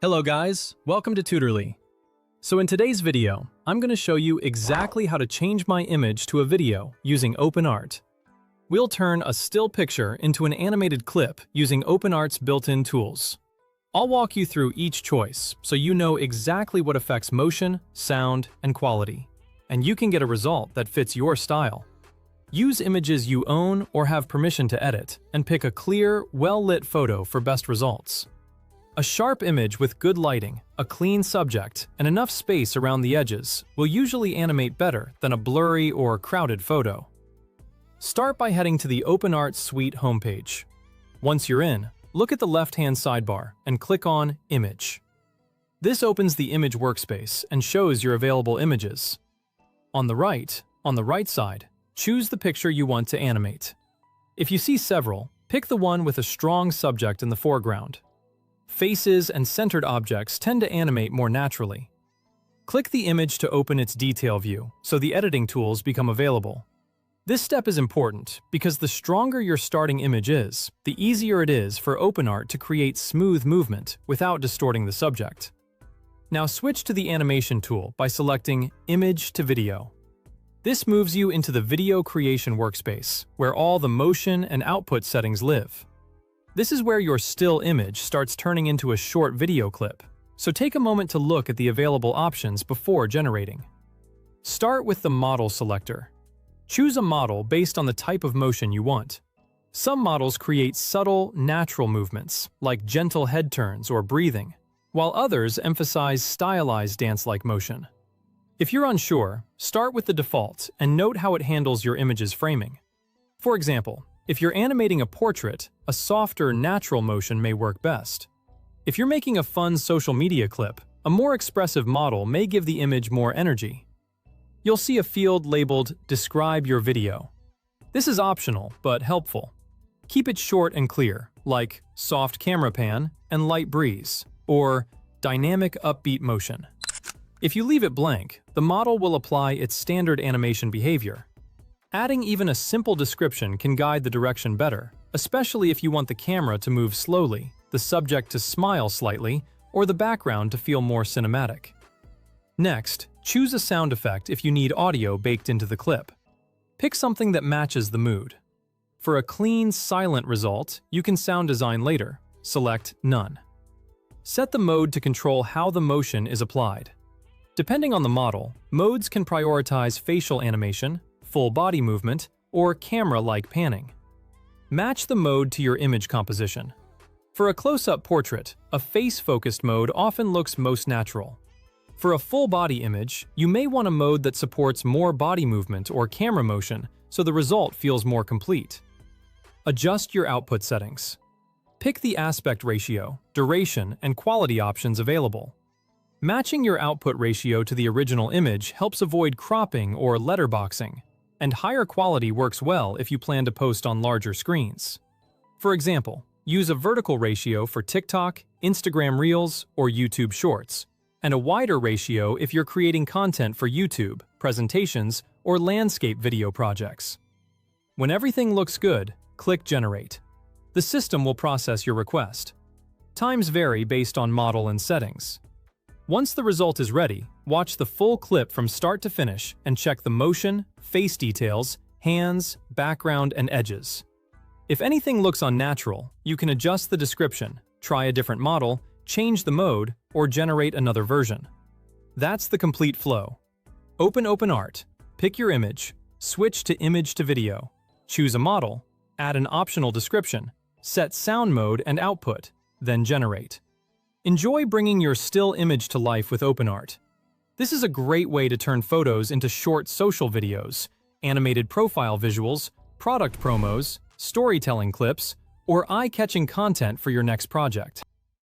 Hello guys, welcome to Tutorly. So in today's video, I'm going to show you exactly how to change my image to a video using Openart. We'll turn a still picture into an animated clip using Openart's built-in tools. I'll walk you through each choice so you know exactly what affects motion, sound, and quality, and you can get a result that fits your style. Use images you own or have permission to edit, and pick a clear, well-lit photo for best results. A sharp image with good lighting, a clean subject, and enough space around the edges will usually animate better than a blurry or crowded photo. Start by heading to the Openart Suite homepage. Once you're in, look at the left-hand sidebar and click on Image. This opens the image workspace and shows your available images. On the right side, choose the picture you want to animate. If you see several, pick the one with a strong subject in the foreground. Faces and centered objects tend to animate more naturally. Click the image to open its detail view, so the editing tools become available. This step is important because the stronger your starting image is, the easier it is for Openart to create smooth movement without distorting the subject. Now switch to the animation tool by selecting Image to Video. This moves you into the video creation workspace, where all the motion and output settings live. This is where your still image starts turning into a short video clip, so take a moment to look at the available options before generating. Start with the model selector. Choose a model based on the type of motion you want. Some models create subtle, natural movements, like gentle head turns or breathing, while others emphasize stylized dance-like motion. If you're unsure, start with the default and note how it handles your image's framing. For example, if you're animating a portrait, a softer, natural motion may work best. If you're making a fun social media clip, a more expressive model may give the image more energy. You'll see a field labeled Describe Your Video. This is optional, but helpful. Keep it short and clear, like soft camera pan and light breeze, or dynamic upbeat motion. If you leave it blank, the model will apply its standard animation behavior. Adding even a simple description can guide the direction better, especially if you want the camera to move slowly, the subject to smile slightly, or the background to feel more cinematic. Next, choose a sound effect if you need audio baked into the clip. Pick something that matches the mood. For a clean, silent result, you can sound design later. Select None. Set the mode to control how the motion is applied. Depending on the model, modes can prioritize facial animation, full body movement, or camera-like panning. Match the mode to your image composition. For a close-up portrait, a face-focused mode often looks most natural. For a full-body image, you may want a mode that supports more body movement or camera motion, so the result feels more complete. Adjust your output settings. Pick the aspect ratio, duration, and quality options available. Matching your output ratio to the original image helps avoid cropping or letterboxing, and higher quality works well if you plan to post on larger screens. For example, use a vertical ratio for TikTok, Instagram Reels, or YouTube Shorts, and a wider ratio if you're creating content for YouTube, presentations, or landscape video projects. When everything looks good, click Generate. The system will process your request. Times vary based on model and settings. Once the result is ready, watch the full clip from start to finish and check the motion, face details, hands, background, and edges. If anything looks unnatural, you can adjust the description, try a different model, change the mode, or generate another version. That's the complete flow. Open Openart, pick your image, switch to image to video, choose a model, add an optional description, set sound mode and output, then generate. Enjoy bringing your still image to life with Openart. This is a great way to turn photos into short social videos, animated profile visuals, product promos, storytelling clips, or eye-catching content for your next project.